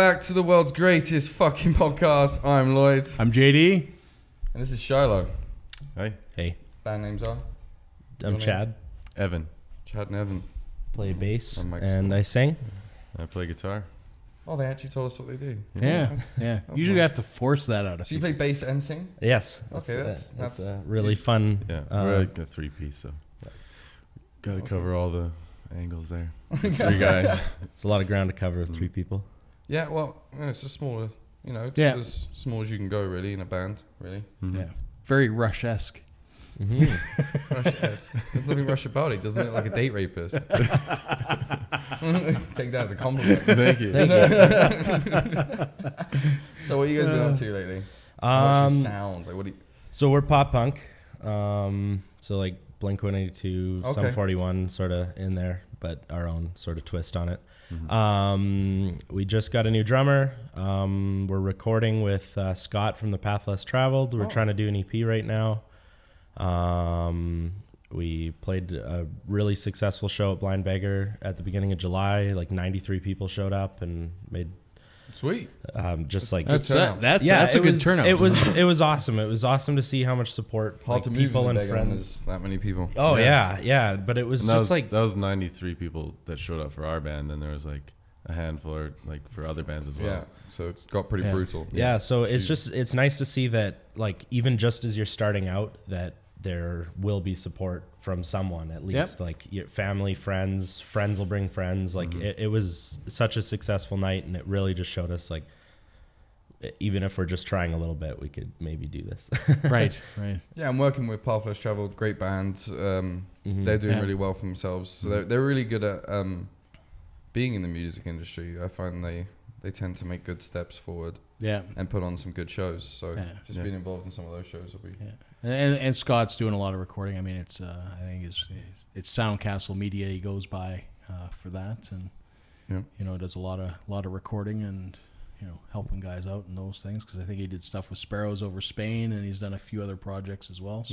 back to the world's greatest fucking podcast. I'm Lloyd. I'm JD. And this is Shiloh. Hey. Hey. Band names are? I'm Chad. Evan. Chad and Evan. Play bass I'm and I sing. I play guitar. Oh, they actually told us what they do. Yeah. That's Usually you nice. have to force that out of So you people. play bass and sing? Yes. Okay, that's really fun. Yeah, we're like a three-piece, so got to cover all the angles there. Three guys. It's a lot of ground to cover with three people. Yeah, well, it's a smaller, it's Yeah. as small as you can go, really, in a band, really. Mm-hmm. Yeah. Very Rush-esque. Rush-esque. There's nothing Rush about it. He doesn't look like a date rapist. Take that as a compliment. Thank you. So what have you guys been up to lately? What's your sound? Like, what do you... So we're pop punk. So like Blink-182, Okay. Sum 41 sort of in there, but our own sort of twist on it. We just got a new drummer. We're recording with Scott from The Path Less Traveled. We're trying to do an EP right now. We played a really successful show at Blind Beggar at the beginning of July. Like 93 people showed up and made Sweet. just like That's turnout. a good was, turnout. It was awesome. It was awesome to see how much support Hard like, to move people in and the Beggar when friends. there's that many people. Oh yeah. But it was And just like that was 93 people that showed up for our band, and there was like a handful or like for other bands as well. Yeah, so it's got pretty brutal. yeah. So it's nice to see that like even just as you're starting out that there will be support from someone at least. Like your family, friends will bring friends. Like it was such a successful night, and it really just showed us like even if we're just trying a little bit, we could maybe do this. Right. Yeah, I'm working with Path Less Traveled, great band. They're doing really well for themselves. So they're really good at being in the music industry. I find they tend to make good steps forward Yeah. and put on some good shows. So Yeah. being involved in some of those shows will be... Yeah. And Scott's doing a lot of recording. I mean, it's I think it's Soundcastle Media he goes by for that, and does a lot of recording and helping guys out and those things, because I think he did stuff with Sparrows over Spain, and he's done a few other projects as well.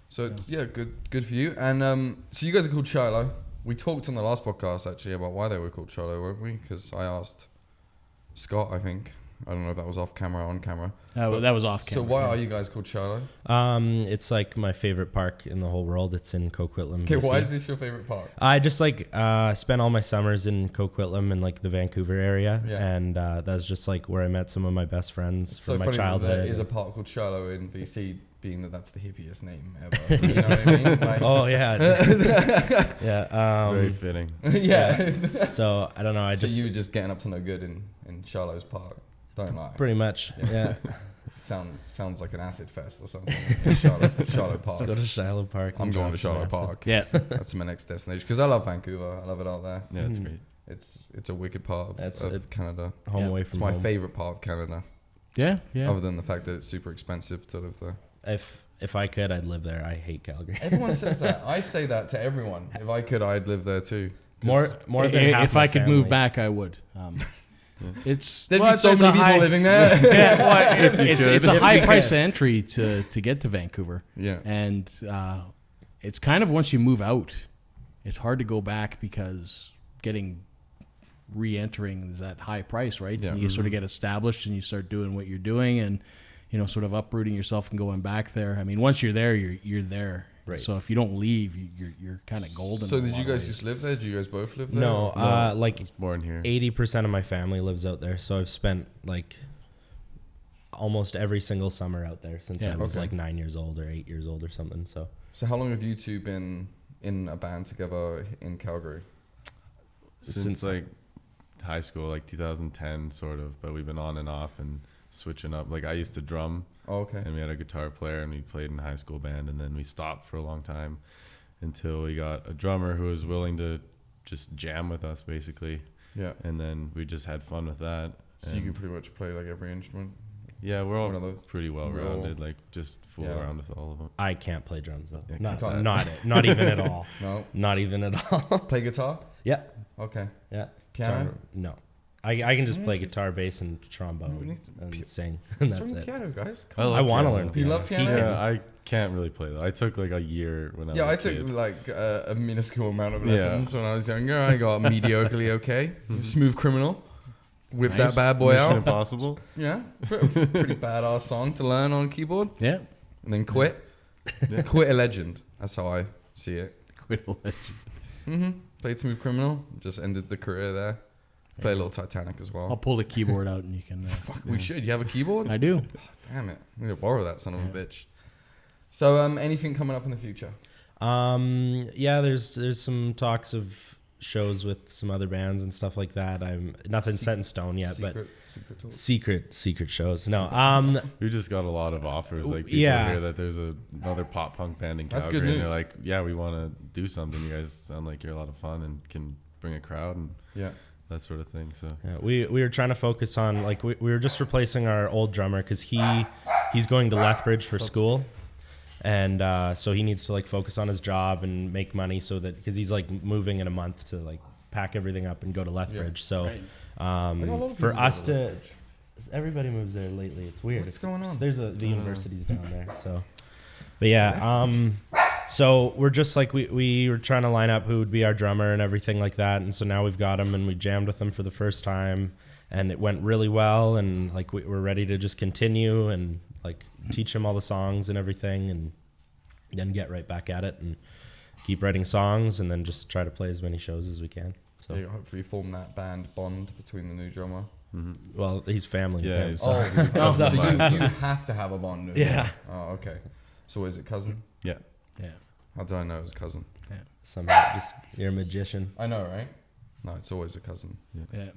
So good for you. And so you guys are called Shiloh. We talked on the last podcast actually about why they were called Shiloh, weren't we? Because I asked Scott, I think. I don't know if that was off camera or on camera. that was off camera. So why are you guys called Shiloh? It's like my favorite park in the whole world. It's in Coquitlam. Okay, BC. why is this your favorite park? I just like spent all my summers in Coquitlam and like the Vancouver area, and that was just like where I met some of my best friends from my childhood. There is a park called Shiloh in BC, being that that's the hippiest name ever. You know what I mean? Like, oh yeah, yeah. Very fitting. Yeah. So I don't know. So you were just getting up to no good in Shiloh's park. Don't lie. Pretty much. Yeah. Sounds like an acid fest or something. In Shiloh Park. Let's go to Shiloh Park. I'm going to Shiloh Park. Yeah. That's my next destination because I love Vancouver. I love it out there. Yeah, it's great. It's a wicked part of Canada. Home away It's from my home. favorite part of Canada. Yeah. Other than the fact that it's super expensive to live there. If I could, I'd live there. I hate Calgary. Everyone says that. I say that to everyone. If I could, I'd live there too. More than half If my I could family. move back, I would. It's There'd be so many people living there. it's a high price entry to get to Vancouver. Yeah. And it's kind of once you move out, it's hard to go back because re-entering is that high price, right? Yeah. And you sort of get established and you start doing what you're doing and sort of uprooting yourself and going back there. I mean, once you're there, you're there. Right. So if you don't leave, you're kind of golden. So in a did lot you of guys ways. just live there? Did you guys both live there? No, like Born here. 80% of my family lives out there, so I've spent like almost every single summer out there since I was like 9 years old or 8 years old or something. So how long have you two been in a band together in Calgary? Since like high school, like 2010 sort of, but we've been on and off and switching up. Like I used to drum. Oh, okay. And we had a guitar player, and we played in a high school band, and then we stopped for a long time until we got a drummer who was willing to just jam with us, basically. Yeah. And then we just had fun with that. So you can pretty much play like every instrument? Yeah, we're One of all those pretty well-rounded, like just fool around with all of them. I can't play drums though. Yeah, Not even at all. No. Not even at all. Play guitar? Yeah. Okay. Yeah. Piano? Guitar, no. I can just play guitar, bass, and trombone and sing, and What's that's wrong with it. piano, guys? I want to learn You piano. love piano? Yeah, I can't really play though. I took like a year when I was Yeah, a I took kid. like a minuscule amount of lessons when I was younger. I got mediocrely okay. Smooth Criminal. whip that bad boy Mission out. Impossible. Yeah, pretty badass song to learn on keyboard. Yeah. And then quit. Yeah. Quit a legend. That's how I see it. Quit a legend. Played Smooth Criminal. Just ended the career there. Play a little Titanic as well. I'll pull the keyboard out and you can. Fuck, we should. You have a keyboard? I do. Damn it. I'm going to borrow that son of a bitch. So, anything coming up in the future? Yeah, there's some talks of shows with some other bands and stuff like that. Nothing's set in stone yet, but secret shows. No, We just got a lot of offers. Like people hear that there's another pop punk band in Calgary. That's good news. And they're like, yeah, we want to do something. You guys sound like you're a lot of fun and can bring a crowd and that sort of thing. So yeah, we were trying to focus on like we were just replacing our old drummer because he's going to Lethbridge for school. And so he needs to like focus on his job and make money so that because he's like moving in a month to like pack everything up and go to Lethbridge. So for us to everybody moves there lately. It's weird. What's going on? There's the university's down there. So, but yeah. So we're just like we were trying to line up who would be our drummer and everything like that. And so now we've got him and we jammed with him for the first time and it went really well. And like we're ready to just continue and like teach him all the songs and everything and then get right back at it and keep writing songs and then just try to play as many shows as we can. So you hopefully form that band bond between the new drummer. Well, he's family. yeah. So you have to have a bond. Yeah. Oh, okay. So is it cousin? Yeah. How do I know it's cousin? Yeah. Somehow just you're a magician. I know, right? No, it's always a cousin. Yeah.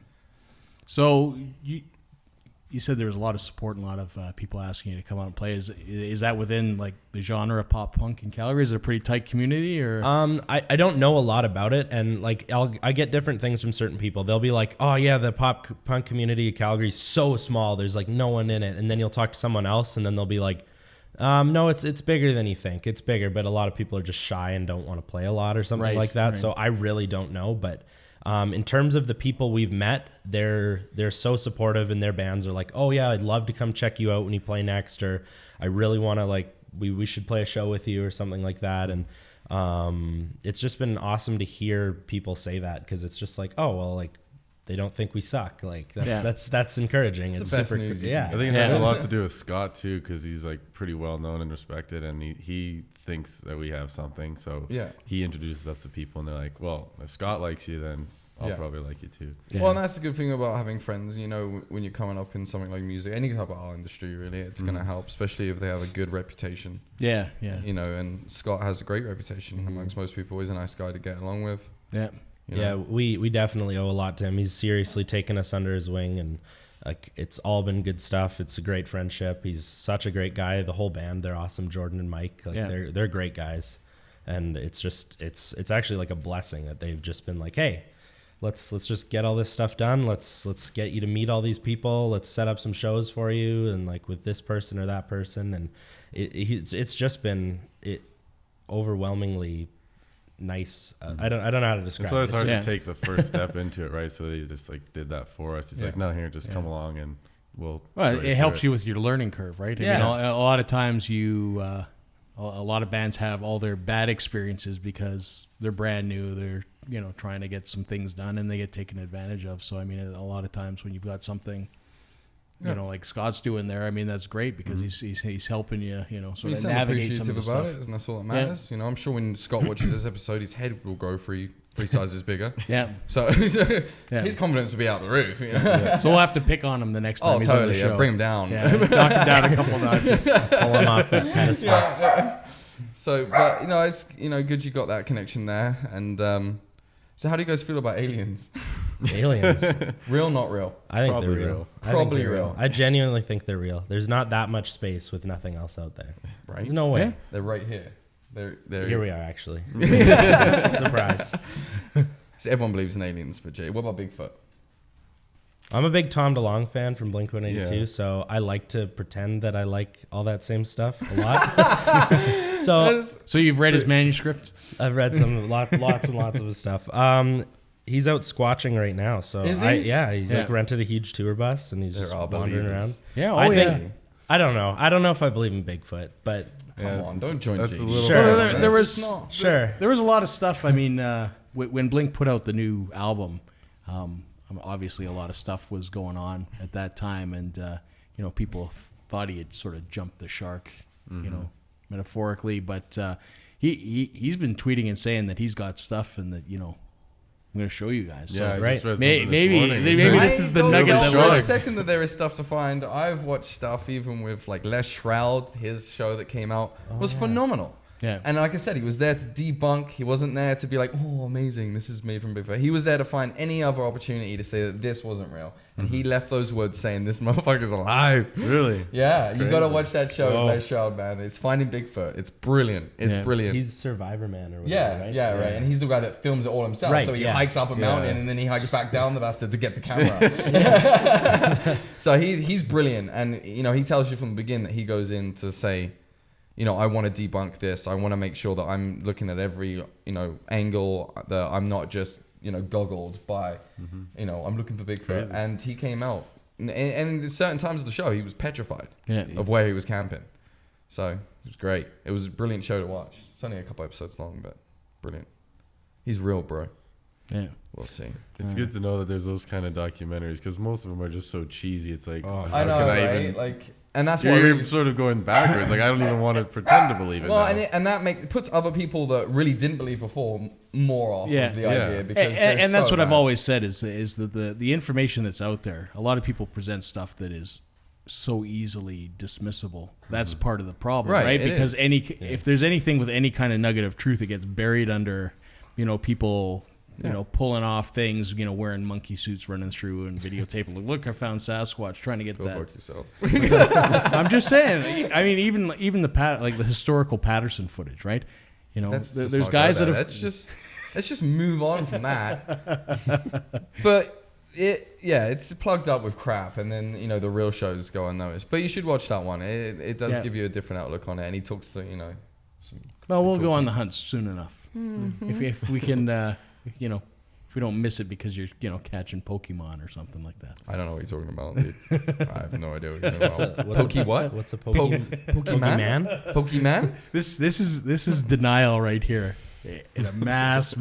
So you said there was a lot of support and a lot of people asking you to come out and play. Is that within like the genre of pop punk in Calgary? Is it a pretty tight community or? I don't know a lot about it, and like I get different things from certain people. They'll be like, oh yeah, the pop punk community of Calgary is so small. There's like no one in it, and then you'll talk to someone else, and then they'll be like, no, it's bigger than you think. It's bigger, but a lot of people are just shy and don't want to play a lot or something like that. Right. So I really don't know, but. In terms of the people we've met, they're so supportive and their bands are like, oh yeah, I'd love to come check you out when you play next, or I really want to like, we should play a show with you or something like that. And it's just been awesome to hear people say that because it's just like, oh, well, like they don't think we suck. Like that's encouraging. It's the best super, news. yeah. I think it has a lot to do with Scott too, because he's like pretty well known and respected, and he thinks that we have something. So he introduces us to people, and they're like, well, if Scott likes you, then I'll probably like you too. Well, and that's the good thing about having friends. You know, when you're coming up in something like music, any type of art industry, really, it's going to help, especially if they have a good reputation. Yeah. You know, and Scott has a great reputation amongst most people. He's a nice guy to get along with. Yeah. You know? We definitely owe a lot to him. He's seriously taken us under his wing, and like it's all been good stuff. It's a great friendship. He's such a great guy. The whole band, they're awesome. Jordan and Mike, like they're great guys, and it's just it's actually like a blessing that they've just been like, hey, let's just get all this stuff done. Let's get you to meet all these people. Let's set up some shows for you, and like with this person or that person, and it's just been overwhelmingly nice. I don't know how to describe it. It's always hard to take the first step into it, right? So they just like did that for us. He's like, no, here, just come along and we'll it helps you with your learning curve, right? I mean, a lot of times a lot of bands have all their bad experiences because they're brand new. They're, trying to get some things done and they get taken advantage of. So, I mean, a lot of times when you've got something, like Scott's doing there, I mean, that's great because he's helping you, sort of navigate some of the stuff. And that's all that matters. You know, I'm sure when Scott watches this episode, his head will grow three sizes bigger. Yeah. So his confidence will be out the roof. So we'll have to pick on him the next time he's on the show. Yeah, bring him down. Yeah, knock him down a couple notches. Pull him off that pedestal. So, but it's good you got that connection there. And so, how do you guys feel about aliens? Aliens, real, not real? I think Probably they're real. Probably real. I genuinely think they're real. There's not that much space with nothing else out there. Right? There's no way. Yeah. They're right here. They're here. We are actually. Surprise. So everyone believes in aliens, but Jay, what about Bigfoot? I'm a big Tom DeLonge fan from Blink-182, so I like to pretend that I like all that same stuff a lot. So you've read his manuscripts? I've read lots and lots of his stuff. He's out squatching right now, so is he? He's like rented a huge tour bus and he's just wandering around. Yeah, I don't know. I don't know if I believe in Bigfoot, but come on, don't join. That's G. a little. Sure. There was sure. There was a lot of stuff. I mean, when Blink put out the new album, I'm obviously a lot of stuff was going on at that time, and people thought he had sort of jumped the shark, metaphorically. But he's been tweeting and saying that he's got stuff, and that I'm going to show you guys. Yeah, so, right. Maybe this is the nugget that the was. second that there is stuff to find. I've watched stuff even with like Les Shroud. His show that came out was phenomenal. Yeah. And like I said, he was there to debunk. He wasn't there to be like, oh, amazing, this is made from Bigfoot. He was there to find any other opportunity to say that this wasn't real. And he left those words saying, this motherfucker's alive. Really? Yeah, Crazy. you got to watch that show, Les Shroud, man. It's Finding Bigfoot. It's brilliant. It's brilliant. He's Survivor Man or whatever, right? Yeah, right. And he's the guy that films it all himself. Right, So he hikes up a mountain and then he hikes back down the bastard to get the camera. So he's brilliant. And, he tells you from the beginning that he goes in to say, I want to debunk this. I want to make sure that I'm looking at every, angle, that I'm not just, goggled by, I'm looking for Bigfoot. Crazy. And he came out. And in certain times of the show, he was petrified of where he was camping. So it was great. It was a brilliant show to watch. It's only a couple episodes long, but brilliant. He's real, bro. Yeah. We'll see. It's good to know that there's those kind of documentaries, because most of them are just so cheesy. It's like, I know, right? And that's why you're sort of going backwards. Like, I don't even want to pretend to believe it. Well, now. and that puts other people that really didn't believe before more off of the idea, because and that's what I've always said is that the information that's out there, a lot of people present stuff that is so easily dismissible. That's part of the problem, right? Because if there's anything with any kind of nugget of truth, it gets buried under, people. Pulling off things, wearing monkey suits, running through and videotaping. Look, I found Sasquatch, trying to get Go that. fuck yourself. I'm just saying. I mean, even the historical Patterson footage, right? There's guys that have. Let's just move on from that. But it's plugged up with crap, and then the real shows go unnoticed. But you should watch that one. It does give you a different outlook on it, and he talks to some. Well, we'll go on the hunt soon enough if we can. If we don't miss it because you're, catching Pokemon or something like that. I don't know what you're talking about, dude. I have no idea what you're talking about. What? What's a Pokemon? Pokemon? This is denial right here in a mass.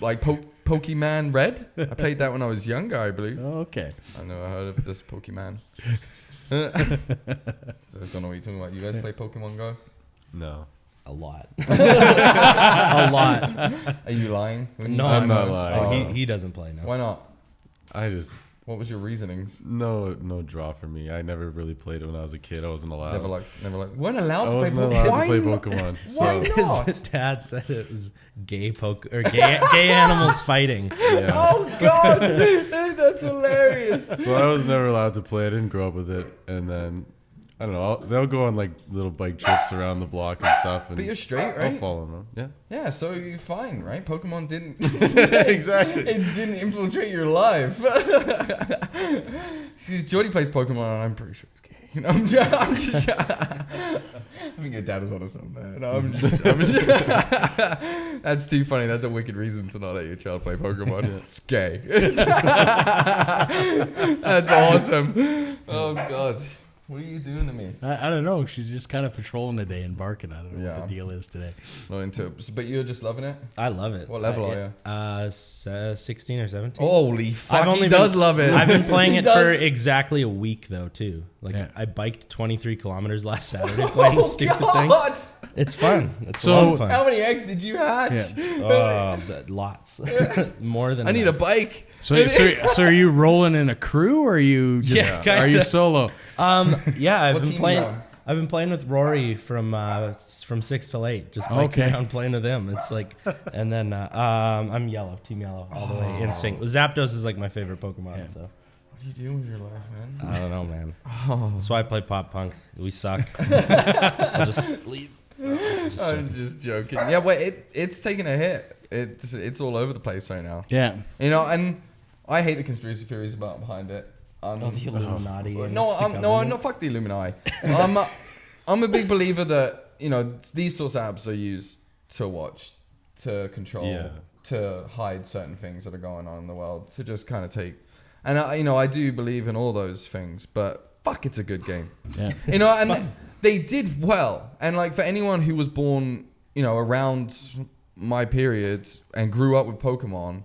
Like Pokemon Red. I played that when I was younger, I believe. Oh, okay. I never heard of this Pokemon. I don't know what you're talking about. You guys play Pokemon Go? No. A lot. A lot. Are you lying? No, I'm not lying. Oh, he doesn't play now. Why not? What was your reasonings? No draw for me. I never really played it when I was a kid. I wasn't allowed. Never like. Weren't allowed to play Pokemon. I wasn't allowed to play Pokemon. Why not? His dad said it was gay animals fighting. Yeah. Oh God, that's hilarious. So I was never allowed to play. I didn't grow up with it, and then I don't know. They'll go on like little bike trips around the block and stuff. And but you're straight, right? I'll follow them. Yeah. Yeah, so you're fine, right? Pokemon didn't exactly. It didn't infiltrate your life. See, Jordy plays Pokemon, and I'm pretty sure he's gay. I'm just I think your dad was on something there. No, I'm just That's too funny. That's a wicked reason to not let your child play Pokemon. It's gay. That's awesome. Oh God. What are you doing to me? I don't know. She's just kind of patrolling the day and barking. I don't know what the deal is today. Not into it. But you're just loving it? I love it. What level are you? 16 or 17. Holy fuck, he does love it. I've been playing it for exactly a week, though, too. I biked 23 kilometers last Saturday playing the stupid thing. It's fun. It's a lot of fun. How many eggs did you hatch? Lots. More than I need a bike. So are you rolling in a crew, or are you just are you solo? I've been playing with Rory from 6 till 8, just biking around playing with him. It's like, and then I'm yellow, team yellow, all the way. Instinct. Zapdos is like my favorite Pokemon. Yeah. So. What are you doing with your life, man? I don't know, man. That's why I play pop punk. We suck. I'll just leave. I'm just joking. Yeah, well, it's taking a hit. It's all over the place right now. Yeah. And I hate the conspiracy theories behind it. The Illuminati. No, fuck the Illuminati. I'm a big believer that these sorts of apps are used to watch, to control, to hide certain things that are going on in the world, to just kind of take. And I do believe in all those things, but fuck, it's a good game. Yeah. And they did well. And like for anyone who was born, around my period and grew up with Pokemon,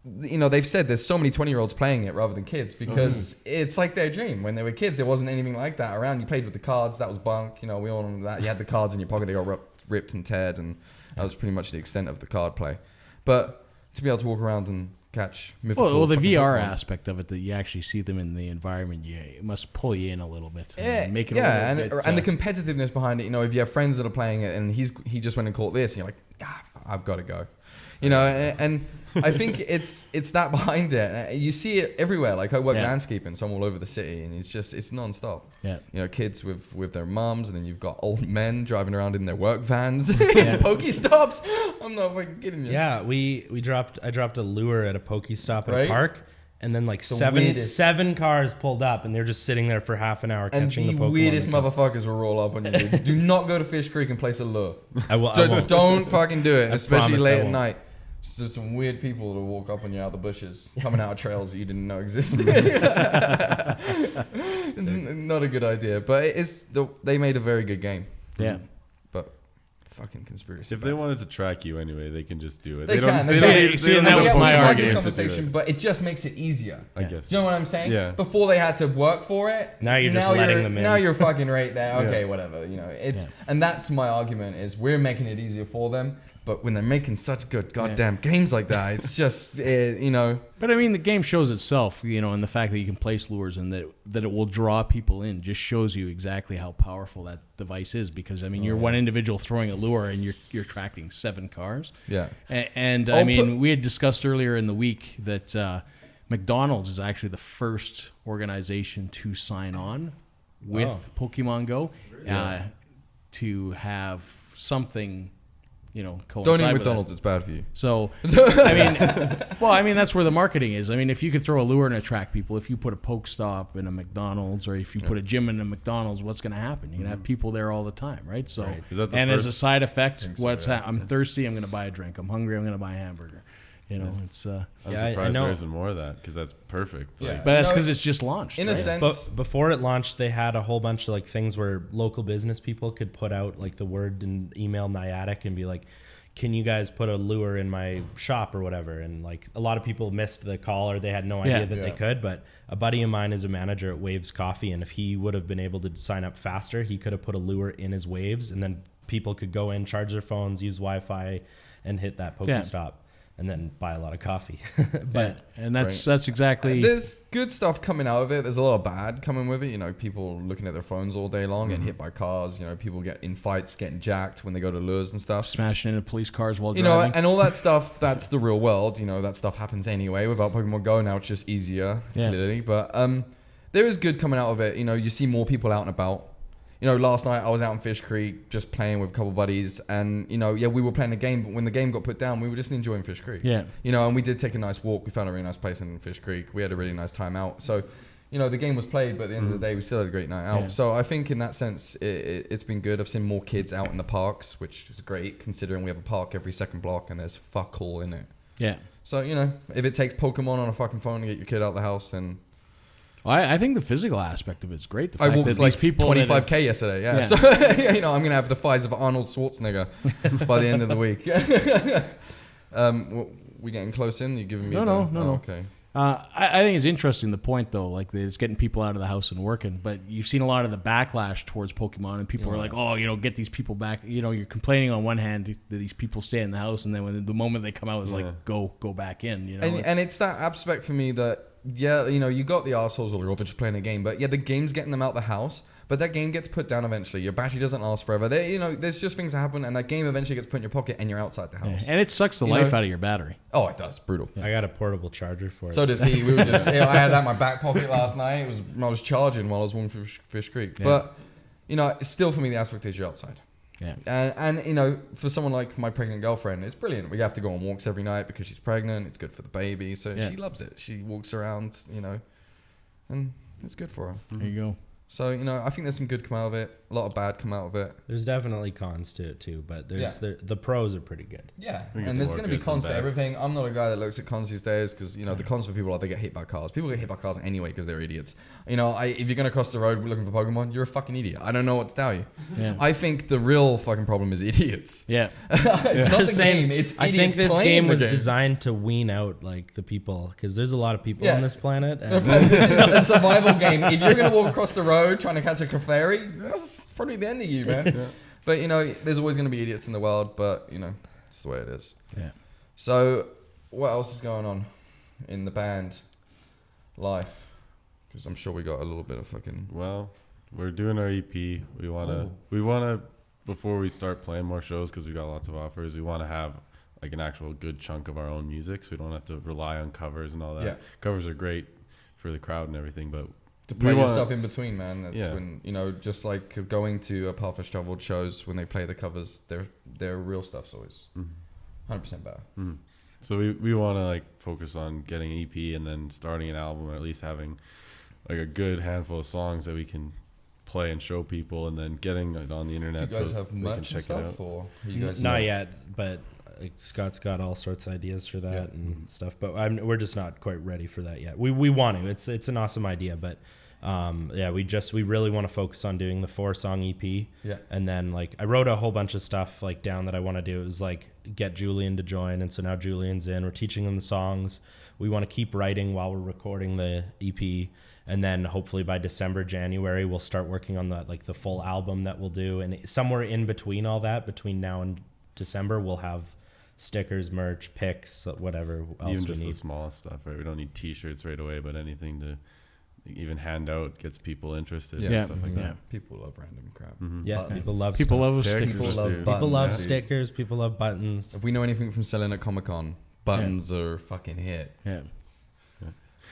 they've said there's so many 20-year-olds playing it rather than kids because it's like their dream. When they were kids, there wasn't anything like that around. You played with the cards. That was bunk. We all know that. You had the cards in your pocket. They got ripped and teared, and that was pretty much the extent of the card play. But to be able to walk around and catch mythical... the VR aspect of it, that you actually see them in the environment, it must pull you in a little bit. And make it a little bit, and the competitiveness behind it. If you have friends that are playing it and he just went and caught this, and you're like, I've got to go. And I think it's that behind it. You see it everywhere. Like I work landscaping, so I'm all over the city, and it's non-stop. Yeah. Kids with their mums, and then you've got old men driving around in their work vans in Pokestops. I'm not fucking kidding you. Yeah, I dropped a lure at a Pokestop at a park, and then seven cars pulled up, and they're just sitting there for half an hour catching the Pokemon. And the weirdest motherfuckers will roll up on you. Do not go to Fish Creek and place a lure. I won't. Don't fucking do it, especially late at night. It's just some weird people that will walk up on you out of the bushes, coming out of trails that you didn't know existed. It's not a good idea, but they made a very good game. Yeah. But fucking conspiracy. If they wanted to track you anyway, they can just do it. They can. That was my argument. Conversation, but it just makes it easier. I guess. Do you know what I'm saying? Yeah. Before they had to work for it. Now you're just letting them in. Now you're fucking right there. Okay, whatever. And that's my argument is we're making it easier for them. But when they're making such good goddamn games like that, it's just, But I mean, the game shows itself, and the fact that you can place lures and that it will draw people in just shows you exactly how powerful that device is. Because, I mean, you're one individual throwing a lure and you're tracking 7 cars. Yeah. And we had discussed earlier in the week that McDonald's is actually the first organization to sign on with Pokemon Go to have something... Don't eat McDonald's, it's bad for you. So, I mean, that's where the marketing is. I mean, if you could throw a lure and attract people, if you put a Pokestop in a McDonald's, or if you put a gym in a McDonald's, what's going to happen? You're going to have people there all the time, right? So, as a side effect, I'm thirsty, I'm going to buy a drink. I'm hungry, I'm going to buy a hamburger. It's. I'm surprised there isn't more of that because that's perfect. Yeah, but that's because it's just launched. In a sense, but before it launched, they had a whole bunch of things where local business people could put out the word and email Niantic and be like, "Can you guys put a lure in my shop or whatever?" And a lot of people missed the call or they had no idea that they could. But a buddy of mine is a manager at Waves Coffee, and if he would have been able to sign up faster, he could have put a lure in his Waves, and then people could go in, charge their phones, use Wi-Fi, and hit that Pokestop. And then buy a lot of coffee. And that's exactly... There's good stuff coming out of it. There's a lot of bad coming with it. People looking at their phones all day long, getting hit by cars. People get in fights, getting jacked when they go to lures and stuff. Smashing into police cars while driving. And all that stuff, that's the real world. That stuff happens anyway without Pokemon Go. Now it's just easier, clearly. But there is good coming out of it. You see more people out and about. Last night I was out in Fish Creek just playing with a couple of buddies, and we were playing a game, but when the game got put down, we were just enjoying Fish Creek. Yeah. And we did take a nice walk. We found a really nice place in Fish Creek. We had a really nice time out. So, the game was played, but at the end of the day, we still had a great night out. Yeah. So I think in that sense, it's been good. I've seen more kids out in the parks, which is great considering we have a park every second block and there's fuck all in it. Yeah. So, if it takes Pokemon on a fucking phone to get your kid out of the house, then... I think the physical aspect of it's great. The fact I walked these people 25K yesterday. Yeah. So I'm going to have the thighs of Arnold Schwarzenegger by the end of the week. We getting close in? You giving me? No. Okay. I think it's interesting the point though, it's getting people out of the house and working. But you've seen a lot of the backlash towards Pokemon, and people are like, get these people back. You're complaining on one hand that these people stay in the house, and then when the moment they come out, it's go back in. And it's that aspect for me that. Yeah, you got the arseholes all just playing a game, but the game's getting them out the house, but that game gets put down eventually. Your battery doesn't last forever. There's just things that happen, and that game eventually gets put in your pocket, and you're outside the house. Yeah. And it sucks the life out of your battery. Oh, it does. Brutal. Yeah. I got a portable charger for it. So does he. We were just. I had that in my back pocket last night. I was charging while I was walking through Fish Creek, but still for me the aspect is you're outside. Yeah. And for someone like my pregnant girlfriend, it's brilliant. We have to go on walks every night because she's pregnant. It's good for the baby. So she loves it. She walks around, and it's good for her. There you go. So, I think there's some good come out of it. lot of bad come out of it. There's definitely cons to it too, but the pros are pretty good. Yeah, and there's going to be cons to everything. I'm not a guy that looks at cons these days because, you know, the cons for people are they get hit by cars. People get hit by cars anyway because they're idiots. You know, if you're going to cross the road looking for Pokemon, you're a fucking idiot. I don't know what to tell you. Yeah. I think the real fucking problem is idiots. Yeah. It's not the game. It's idiots. I think this game was designed to wean out like the people because there's a lot of people on this planet. And this is a survival game. If you're going to walk across the road trying to catch a Clefairy, that's probably the end of you, man. Yeah. But, you know, there's always going to be idiots in the world, but, you know, it's the way it is. Yeah. So, what else is going on in the band life? Because I'm sure we got a little bit of fucking... Well, we're doing our EP. We want to, before we start playing more shows, because we got lots of offers, we want to have like an actual good chunk of our own music, so we don't have to rely on covers and all that. Yeah. Covers are great for the crowd and everything, but to play your stuff in between, man. That's when, you know, just like going to a Path Less Traveled shows, when they play the covers, their real stuff's always 100% better. Mm-hmm. So we want to like focus on getting an EP and then starting an album, or at least having like a good handful of songs that we can play and show people, and then getting it on the internet. Do you guys have merch and stuff, or you guys not yet? But like, Scott's got all sorts of ideas for that and stuff, but we're just not quite ready for that yet. We want to. It's an awesome idea, but we really want to focus on doing the 4-song EP. Yeah. And then like I wrote a whole bunch of stuff like down that I want to do. It was like get Julian to join, and so now Julian's in. We're teaching them the songs. We want to keep writing while we're recording the EP. And then hopefully by December, January, we'll start working on the full album that we'll do. And somewhere in between all that, between now and December, we'll have stickers, merch, picks, whatever else even just we need. The smallest stuff, right? We don't need T-shirts right away, but anything to even hand out gets people interested. Yeah, stuff like that. People love random crap. Mm-hmm. Yeah, buttons. People love stickers. People love stickers. People love buttons. If we know anything from selling at Comic-Con, buttons are fucking hit. Yeah.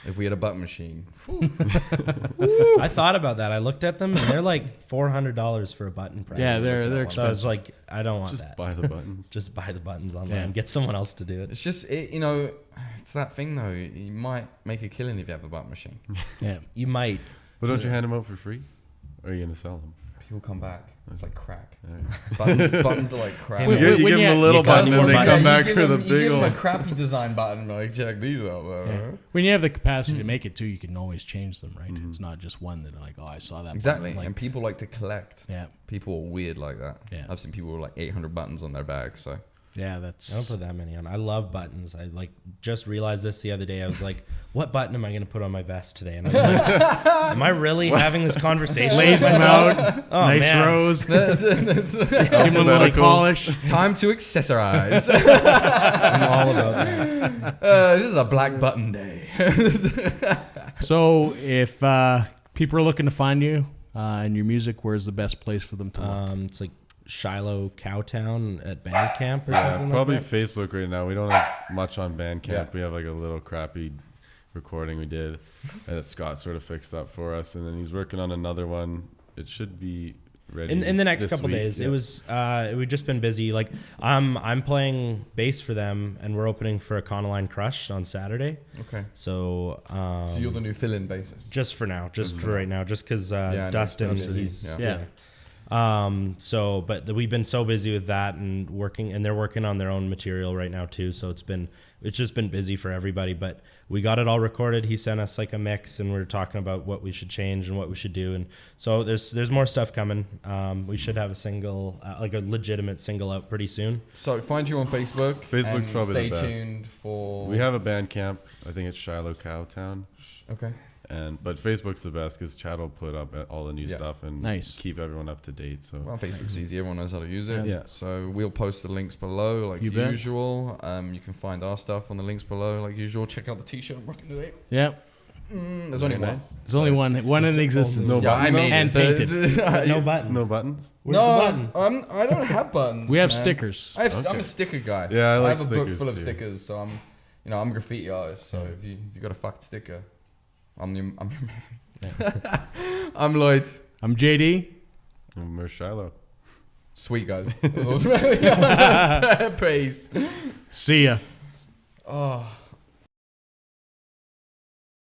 If we had a button machine. I thought about that. I looked at them, and they're like $400 for a button price. Yeah, they're expensive. So I was like, I don't want just that. Buy the buttons. Just buy the buttons online. Get someone else to do it. It's just, it's that thing though. You might make a killing if you have a button machine. Yeah, you might. But don't you hand them out for free? Or are you going to sell them? People come back. It's like crack. Buttons are like crack. You give them a little button and they come back for the big one. You give them a crappy design button, like, check these out. When you have the capacity to make it too, you can always change them, right? It's not just one that like, oh, I saw that exactly button. And people like to collect. Yeah. People are weird like that. Yeah. I've seen people with like 800 buttons on their bag, so. Yeah, I don't put that many on. I love buttons. I like just realized this the other day. I was like, what button am I going to put on my vest today? And I was like, am I really having this conversation? Lace them out. Oh, nice man. Rows. Give them a little polish. Time to accessorize. I'm all about that. This is a black button day. So if people are looking to find you and your music, where's the best place for them to look? It's like Shiloh Cowtown at Bandcamp or something probably like that. Facebook right now. We don't have much on Bandcamp. Yeah. We have like a little crappy recording we did that Scott sort of fixed up for us, and then he's working on another one. It should be ready in the next couple week. days. Yeah. It was we've just been busy. Like I'm playing bass for them, and we're opening for a Econoline Crush on Saturday. Okay. So so you're the new fill-in bassist. Just for now, for right now, just because Dustin he's but we've been so busy with that and working, and they're working on their own material right now too. So it's just been busy for everybody, but we got it all recorded. He sent us like a mix, and we were talking about what we should change and what we should do. And so there's more stuff coming. We should have a single, like a legitimate single out pretty soon. So find you on Facebook. Facebook's probably the best. Stay tuned for. We have a Bandcamp. I think it's Shiloh Cowtown. Okay. But Facebook's the best because Chad will put up all the new stuff and keep everyone up to date. So Facebook's easy; everyone knows how to use it. Yeah. So we'll post the links below, like usual. You can find our stuff on the links below, like usual. Check out the T-shirt I'm rocking today. Yeah. There's only one. There's only one in existence. No button. Hand painted. No button. No buttons. Where's the button? I don't have buttons. We have stickers. I'm a sticker guy. Yeah, I like have a stickers book full of too. stickers, so I'm a graffiti artist. So if you got a fucked sticker, I'm your man. I'm Lloyd. I'm JD. And we're Shiloh. Sweet guys. Peace. See ya. Oh.